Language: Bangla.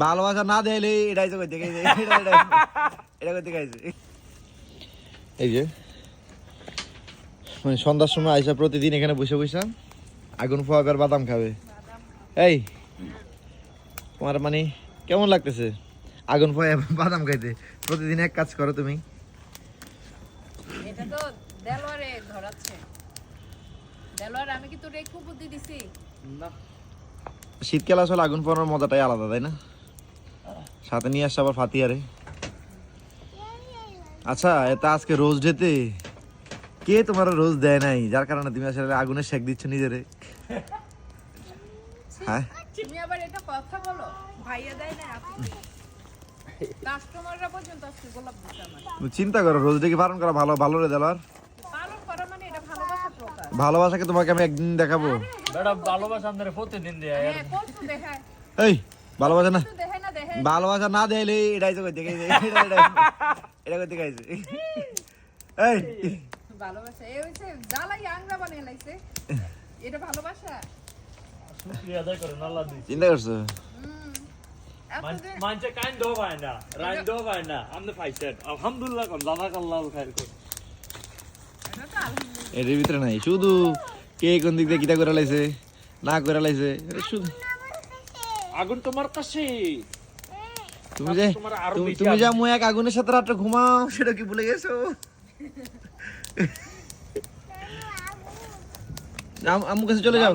ভালোবাসা না দিলে এটাই তো করতে গেছে, এটা করতে গেছে। এই যে মানে সন্ধ্যার সময় আইসা প্রতিদিন এখানে বসে বসে আগুন পোয়াবে আর বাদাম খাবে। এই তোমার মানে কেমন লাগতেছে আগুন পোয়া বাদাম খাইতে? প্রতিদিন এক কাজ করো তুমি। এটা তো দেলোয়ারে ধরাচ্ছে। দেলোয়ার আমি কি তোরে একটু বুদ্ধি দিছি? না শীতকাল আসলে আগুন পোয়ানোর মজাটাই আলাদা, তাই না? সাথে নিয়ে আসছে আবার ফাতিয়ারে। আচ্ছা এটা আজকে রোজ ডেতে কে তোমার রোজ দেয় নাই, যার কারণে তুমি আসলে আগুনের শেক দিচ্ছ নিজেরে? হ্যাঁ তুমি আবার এটা কথা বলো, ভাইয়া দেয় না আপনি। কাস্টমাররা পর্যন্ত আজকে গোলাপ দিতে আমার। তুমি চিন্তা করো, রোজ ডে কি পালন করা ভালো? ভালো রে দেলার পালন করা মানে এটা ভালোবাসা প্রকাশ। ভালোবাসাকে তোমাকে আমি একদিন দেখাবো। বেটা ভালোবাসা আমাদের প্রতিদিন দেয়। হ্যাঁ কত দেখায়। এই ভালোবাসা না, তো দেখায় না দেখায়। ভালোবাসা না দিলে এটাই তো করতে গেছে, এটা করতে গেছে। এই ভালোবাসা এই হইছে জ্বালাই আংরা বানিয়ে লাইছে। এটা ভালোবাসা? শুকরিয়া আদায় করেন আল্লাহ দিছে। চিন্তা করছো? মানছে কাইন্ড দো ভাই না, রাইন দো ভাই না, আমনে পাইছেন আলহামদুলিল্লাহ কোন জাযাকাল্লাহু খাইর কোন। এটা তো আলহামদুলিল্লাহ। এর ভিতরে নাই, শুধু কে কোন দিক দিয়ে কিটা করে লাইছে না করে লাইছে শুধু। আগুন তোমার কাছে, তুমি যে তোমার আরো বেশি তুমি যা মুই এক আগুনের সাথে রাত্রে ঘুমাও সেটা কি ভুলে গেছো? আম্মু কাছে চলে যাও।